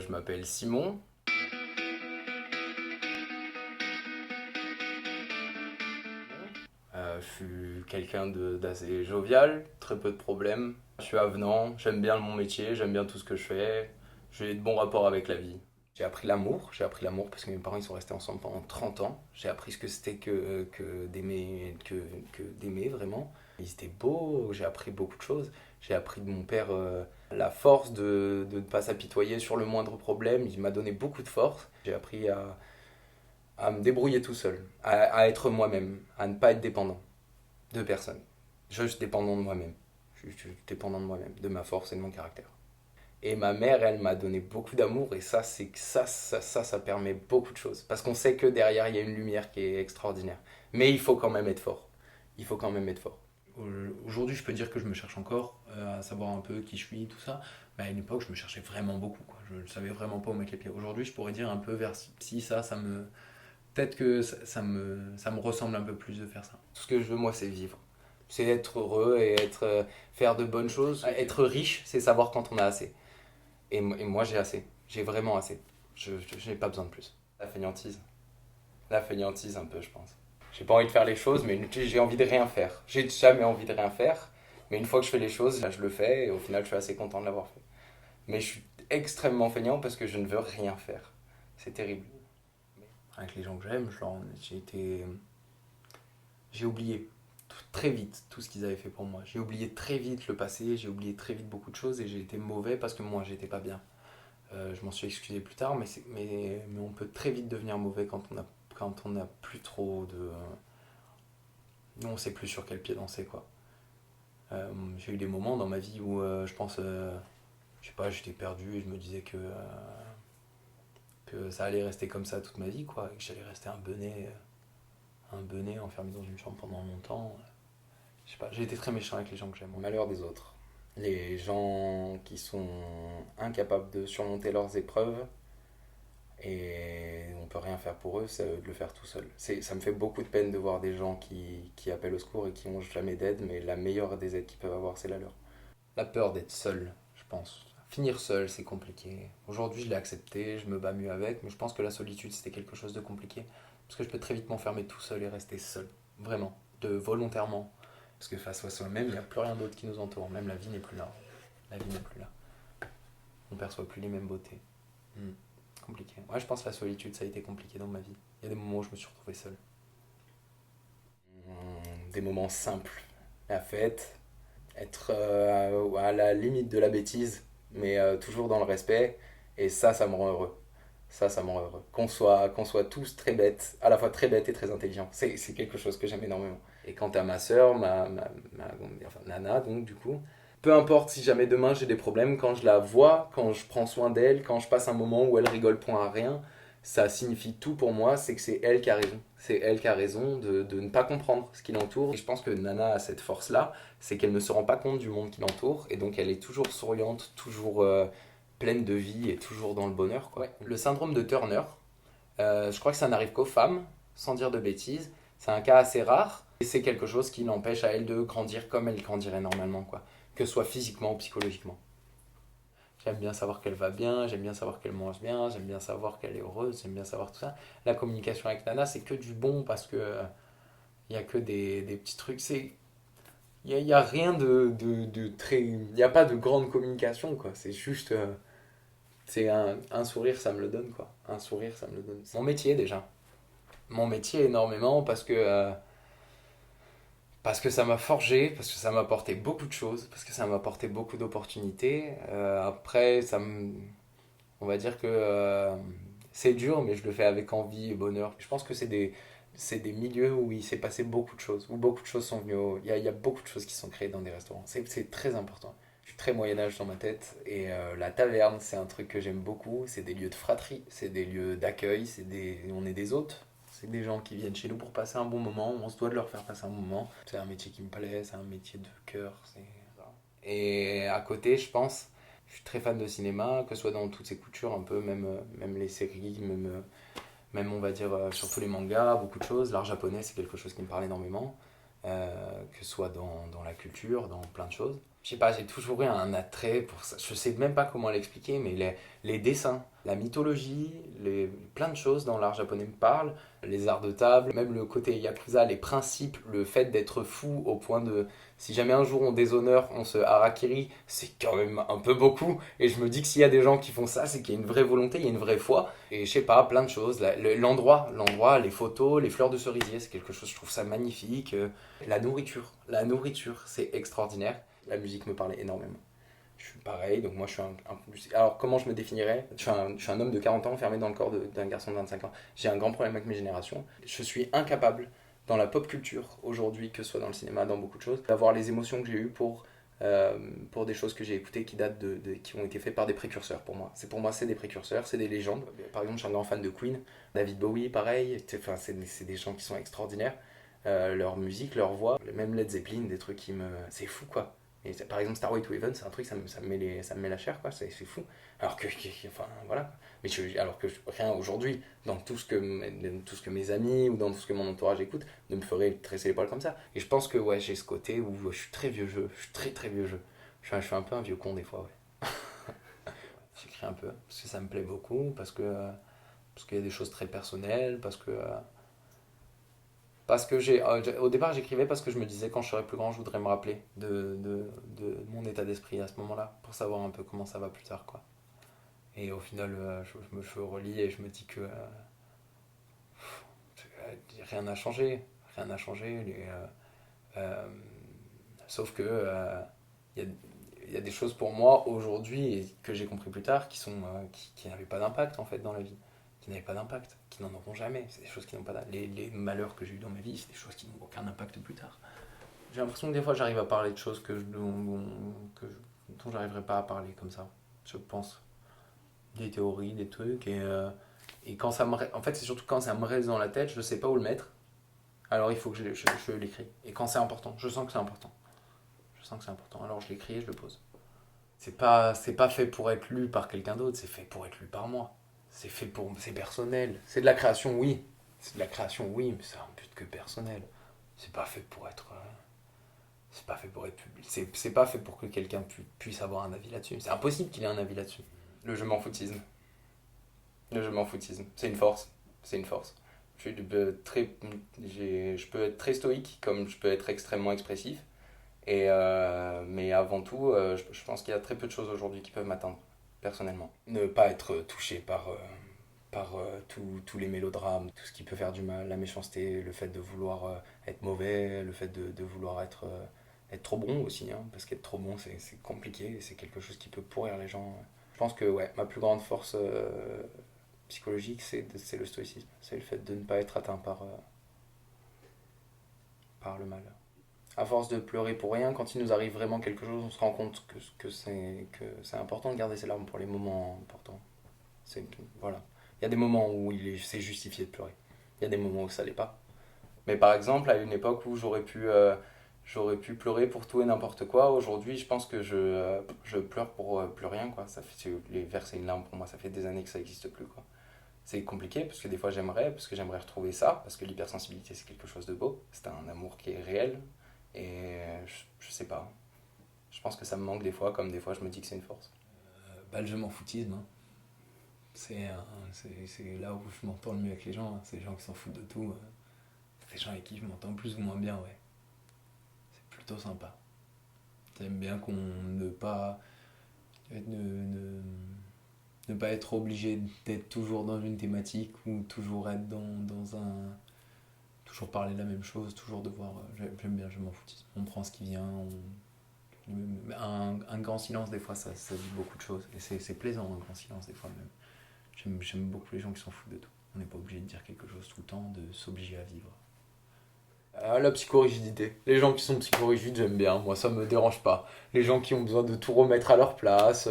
Je m'appelle Simon. Je suis quelqu'un d'assez jovial, très peu de problèmes. Je suis avenant, j'aime bien mon métier, j'aime bien tout ce que je fais. J'ai de bons rapports avec la vie. J'ai appris l'amour parce que mes parents ils sont restés ensemble pendant 30 ans. J'ai appris ce que c'était que d'aimer vraiment. Ils étaient beaux, j'ai appris beaucoup de choses. J'ai appris de mon père la force de ne pas s'apitoyer sur le moindre problème. Il m'a donné beaucoup de force. J'ai appris à me débrouiller tout seul, à être moi-même, à ne pas être dépendant de personne. Je suis dépendant de moi-même. Je suis dépendant de moi-même, de ma force et de mon caractère. Et ma mère, elle m'a donné beaucoup d'amour et ça, c'est que ça permet beaucoup de choses. Parce qu'on sait que derrière, il y a une lumière qui est extraordinaire. Mais il faut quand même être fort. Il faut quand même être fort. Aujourd'hui, je peux dire que je me cherche encore à savoir un peu qui je suis, tout ça. Mais à une époque, je me cherchais vraiment beaucoup, quoi. Je ne savais vraiment pas où mettre les pieds. Aujourd'hui, je pourrais dire un peu vers si ça me. Peut-être que ça me ressemble un peu plus de faire ça. Tout ce que je veux, moi, c'est vivre. C'est être heureux et faire de bonnes choses. Être riche, c'est savoir quand on a assez. Et moi, j'ai assez. J'ai vraiment assez. Je n'ai pas besoin de plus. La fainéantise. La fainéantise, un peu, je pense. J'ai pas envie de faire les choses, mais j'ai envie de rien faire. J'ai jamais envie de rien faire. Mais une fois que je fais les choses, là, je le fais et au final, je suis assez content de l'avoir fait. Mais je suis extrêmement feignant parce que je ne veux rien faire. C'est terrible. Avec les gens que j'aime, j'ai oublié très vite tout ce qu'ils avaient fait pour moi. J'ai oublié très vite le passé, j'ai oublié très vite beaucoup de choses et j'ai été mauvais parce que moi, j'étais pas bien. Je m'en suis excusé plus tard, mais on peut très vite devenir mauvais quand on a plus trop de. On sait plus sur quel pied danser, quoi. J'ai eu des moments dans ma vie où je pense, je sais pas, j'étais perdu et je me disais que ça allait rester comme ça toute ma vie, quoi, et que j'allais rester un benet enfermé dans une chambre pendant longtemps. Je sais pas, j'ai été très méchant avec les gens que j'aime. Au malheur des autres. Les gens qui sont incapables de surmonter leurs épreuves et on peut rien faire pour eux, c'est à eux de le faire tout seul. Ça me fait beaucoup de peine de voir des gens qui appellent au secours et qui n'ont jamais d'aide, mais la meilleure des aides qu'ils peuvent avoir, c'est la leur. La peur d'être seul, je pense. Finir seul, c'est compliqué. Aujourd'hui, je l'ai accepté, je me bats mieux avec, mais je pense que la solitude, c'était quelque chose de compliqué. Parce que je peux très vite m'enfermer tout seul et rester seul. Vraiment. Volontairement. Parce que face à soi-même, il n'y a plus rien d'autre qui nous entoure. Même la vie n'est plus là. La vie n'est plus là. On perçoit plus les mêmes beautés. Hmm. Compliqué. Ouais, je pense que la solitude, ça a été compliqué dans ma vie. Il y a des moments où je me suis retrouvé seul. Des moments simples. La fête, être à la limite de la bêtise, mais toujours dans le respect. Et ça me rend heureux. Ça me rend heureux. Qu'on soit tous très bêtes, à la fois très bêtes et très intelligents. C'est quelque chose que j'aime énormément. Et quant à ma soeur, enfin, Nana, donc du coup, peu importe si jamais demain j'ai des problèmes, quand je la vois, quand je prends soin d'elle, quand je passe un moment où elle rigole point à rien, ça signifie tout pour moi, c'est que c'est elle qui a raison. C'est elle qui a raison de ne pas comprendre ce qui l'entoure. Et je pense que Nana a cette force-là, c'est qu'elle ne se rend pas compte du monde qui l'entoure, et donc elle est toujours souriante, toujours pleine de vie et toujours dans le bonheur, quoi. Ouais. Le syndrome de Turner, je crois que ça n'arrive qu'aux femmes, sans dire de bêtises. C'est un cas assez rare, et c'est quelque chose qui l'empêche à elle de grandir comme elle grandirait normalement, quoi. Que ce soit physiquement ou psychologiquement. J'aime bien savoir qu'elle va bien, j'aime bien savoir qu'elle mange bien, j'aime bien savoir qu'elle est heureuse, j'aime bien savoir tout ça. La communication avec Nana, c'est que du bon parce que il y a que des petits trucs. Y a rien de très. Il n'y a pas de grande communication, quoi. C'est juste. C'est un sourire, ça me le donne, quoi. Un sourire, ça me le donne. Mon métier, déjà. Mon métier, énormément, parce que ça m'a forgé, parce que ça m'a apporté beaucoup de choses, parce que ça m'a apporté beaucoup d'opportunités. Après, on va dire que c'est dur, mais je le fais avec envie et bonheur. Je pense que c'est des milieux où il s'est passé beaucoup de choses, où beaucoup de choses sont venues. Il y a beaucoup de choses qui sont créées dans des restaurants. C'est très important. Je suis très Moyen-Âge dans ma tête. Et la taverne, c'est un truc que j'aime beaucoup. C'est des lieux de fratrie, c'est des lieux d'accueil, on est des hôtes. C'est des gens qui viennent chez nous pour passer un bon moment. On se doit de leur faire passer un moment. C'est un métier qui me plaît, c'est un métier de cœur. Et à côté, je suis très fan de cinéma, que ce soit dans toutes ses coutures, un peu, même les séries, même on va dire surtout les mangas, beaucoup de choses. L'art japonais, c'est quelque chose qui me parle énormément, que ce soit dans la culture, dans plein de choses. Je sais pas, j'ai toujours eu un attrait pour ça. Je sais même pas comment l'expliquer, mais les dessins, la mythologie, plein de choses dans l'art japonais me parlent. Les arts de table, même le côté yakuza, les principes, le fait d'être fou au point de... Si jamais un jour on déshonore, on se harakiri, c'est quand même un peu beaucoup. Et je me dis que s'il y a des gens qui font ça, c'est qu'il y a une vraie volonté, il y a une vraie foi. Et je sais pas, plein de choses. L'endroit, les photos, les fleurs de cerisier, c'est quelque chose, je trouve ça magnifique. La nourriture, c'est extraordinaire. La musique me parlait énormément. Je suis pareil, donc moi je suis Alors comment je me définirais? Je suis un homme de 40 ans enfermé dans le corps d'un garçon de 25 ans. J'ai un grand problème avec mes générations. Je suis incapable, dans la pop culture, aujourd'hui, que ce soit dans le cinéma, dans beaucoup de choses, d'avoir les émotions que j'ai eues pour des choses que j'ai écoutées qui datent qui ont été faites par des précurseurs pour moi. Pour moi, c'est des précurseurs, c'est des légendes. Par exemple, je suis un grand fan de Queen, David Bowie, pareil. Enfin, c'est des gens qui sont extraordinaires. Leur musique, leur voix, même Led Zeppelin, des trucs qui me... C'est fou, quoi. Et par exemple, Starway to Heaven, c'est un truc, ça me met la chair, quoi, c'est fou. Enfin, voilà. Alors que rien aujourd'hui, dans tout ce que mes amis ou dans tout ce que mon entourage écoute, ne me ferait tresser les poils comme ça. Et je pense que, ouais, j'ai ce côté où je suis très vieux jeu, je suis très très vieux jeu. Je suis un peu un vieux con des fois, ouais. J'écris un peu, parce que ça me plaît beaucoup, parce qu'il y a des choses très personnelles, parce que au départ, j'écrivais parce que je me disais quand je serai plus grand, je voudrais me rappeler de mon état d'esprit à ce moment-là, pour savoir un peu comment ça va plus tard, quoi. Et au final, je relis et je me dis que rien n'a changé. Rien n'a changé. Euh, Sauf que il y a des choses pour moi aujourd'hui et que j'ai compris plus tard qui n'avaient pas d'impact en fait dans la vie. Qui n'avaient pas d'impact, qui n'en auront jamais. C'est des choses qui n'ont pas d'impact. Les malheurs que j'ai eu dans ma vie, c'est des choses qui n'ont aucun impact plus tard. J'ai l'impression que des fois j'arrive à parler de choses dont j'arriverai pas à parler comme ça. Je pense. Des théories, des trucs. Et quand en fait, c'est surtout quand ça me reste dans la tête, je sais pas où le mettre. Alors il faut que je l'écris. Et quand c'est important, je sens que c'est important. Je sens que c'est important. Alors je l'écris et je le pose. C'est pas fait pour être lu par quelqu'un d'autre, c'est fait pour être lu par moi. C'est personnel. C'est de la création, oui. C'est de la création, oui, mais c'est un but que personnel. C'est pas fait pour être. C'est pas fait pour être public. C'est pas fait pour que quelqu'un puisse avoir un avis là-dessus. C'est impossible qu'il ait un avis là-dessus. Le je m'en foutisme. Le je m'en foutisme. C'est une force. C'est une force. Je, suis très, je peux être très stoïque, comme je peux être extrêmement expressif. Mais avant tout, je pense qu'il y a très peu de choses aujourd'hui qui peuvent m'atteindre, personnellement. Ne pas être touché par tous les mélodrames, tout ce qui peut faire du mal, la méchanceté, le fait de vouloir être mauvais, le fait de vouloir être trop bon aussi, hein, parce qu'être trop bon c'est compliqué, et c'est quelque chose qui peut pourrir les gens. Je pense que ouais, ma plus grande force psychologique c'est le stoïcisme, c'est le fait de ne pas être atteint par le mal. À force de pleurer pour rien, quand il nous arrive vraiment quelque chose, on se rend compte que c'est important de garder ses larmes pour les moments importants. C'est, voilà. Il y a des moments où c'est justifié de pleurer. Il y a des moments où ça l'est pas. Mais par exemple, à une époque où j'aurais pu pleurer pour tout et n'importe quoi, aujourd'hui, je pense que je pleure pour plus rien, quoi. Les verser une larme pour moi, ça fait des années que ça n'existe plus, quoi. C'est compliqué parce que des fois parce que j'aimerais retrouver ça, parce que l'hypersensibilité c'est quelque chose de beau, c'est un amour qui est réel, et je sais pas. Je pense que ça me manque des fois, comme des fois je me dis que c'est une force. Bah, le je m'en foutisme, hein. C'est là où je m'entends le mieux avec les gens, hein. C'est les gens qui s'en foutent de tout. C'est les gens avec qui je m'entends plus ou moins bien, ouais. C'est plutôt sympa. J'aime bien qu'on ne pas être obligé d'être toujours dans une thématique ou toujours être dans un. Toujours parler de la même chose, toujours devoir. J'aime bien, je m'en foutisme. On prend ce qui vient, un grand silence, des fois, ça dit beaucoup de choses. Et c'est plaisant, un grand silence, des fois même. J'aime beaucoup les gens qui s'en foutent de tout. On n'est pas obligé de dire quelque chose tout le temps, de s'obliger à vivre. La psychorigidité. Les gens qui sont psychorigides, j'aime bien. Moi, ça me dérange pas. Les gens qui ont besoin de tout remettre à leur place.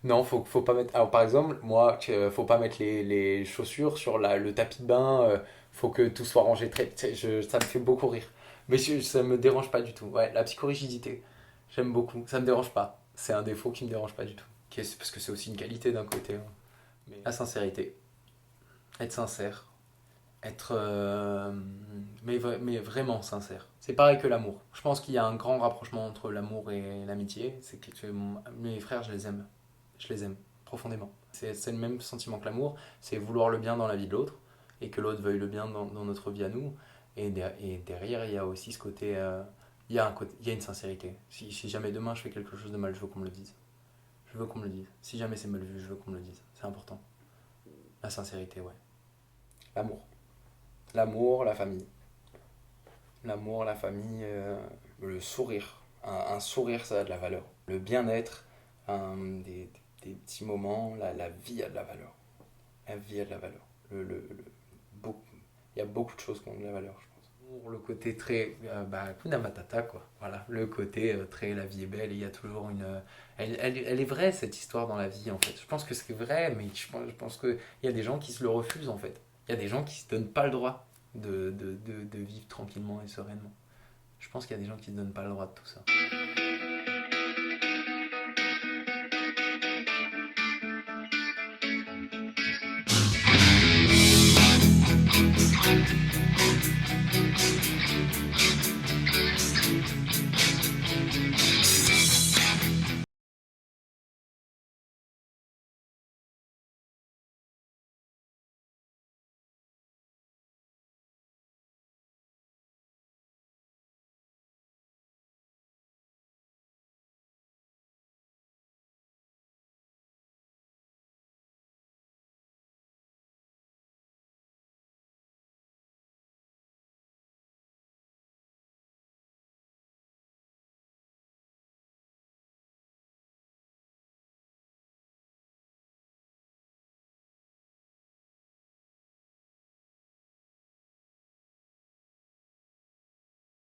Non, faut pas mettre. Alors, par exemple, moi, faut pas mettre les chaussures sur le tapis de bain. Faut que tout soit rangé très. Ça me fait beaucoup rire. Mais ça me dérange pas du tout. Ouais, la psychorigidité, j'aime beaucoup. Ça me dérange pas. C'est un défaut qui me dérange pas du tout. Parce que c'est aussi une qualité d'un côté, hein. Mais la sincérité. Être sincère. être mais vraiment sincère. C'est pareil que l'amour. Je pense qu'il y a un grand rapprochement entre l'amour et l'amitié. C'est que mes frères, je les aime. Je les aime profondément. C'est le même sentiment que l'amour, c'est vouloir le bien dans la vie de l'autre et que l'autre veuille le bien dans notre vie à nous. Et derrière, il y a aussi ce côté, il y a une sincérité. Si jamais demain je fais quelque chose de mal, je veux qu'on me le dise. Je veux qu'on me le dise. Si jamais c'est mal vu, je veux qu'on me le dise. C'est important. La sincérité, ouais. L'amour. L'amour, la famille. L'amour, la famille, le sourire. Un sourire, ça a de la valeur. Le bien-être, des petits moments, la vie a de la valeur. La vie a de la valeur. Beaucoup- il y a beaucoup de choses qui ont de la valeur, je pense. Pour le côté très Hakuna Matata, quoi. Voilà, le côté très la vie est belle et il y a toujours une elle est vraie cette histoire dans la vie en fait. Je pense que c'est vrai, mais je pense que il y a des gens qui se le refusent en fait. Il y a des gens qui se donnent pas le droit de vivre tranquillement et sereinement. Je pense qu'il y a des gens qui se donnent pas le droit de tout ça.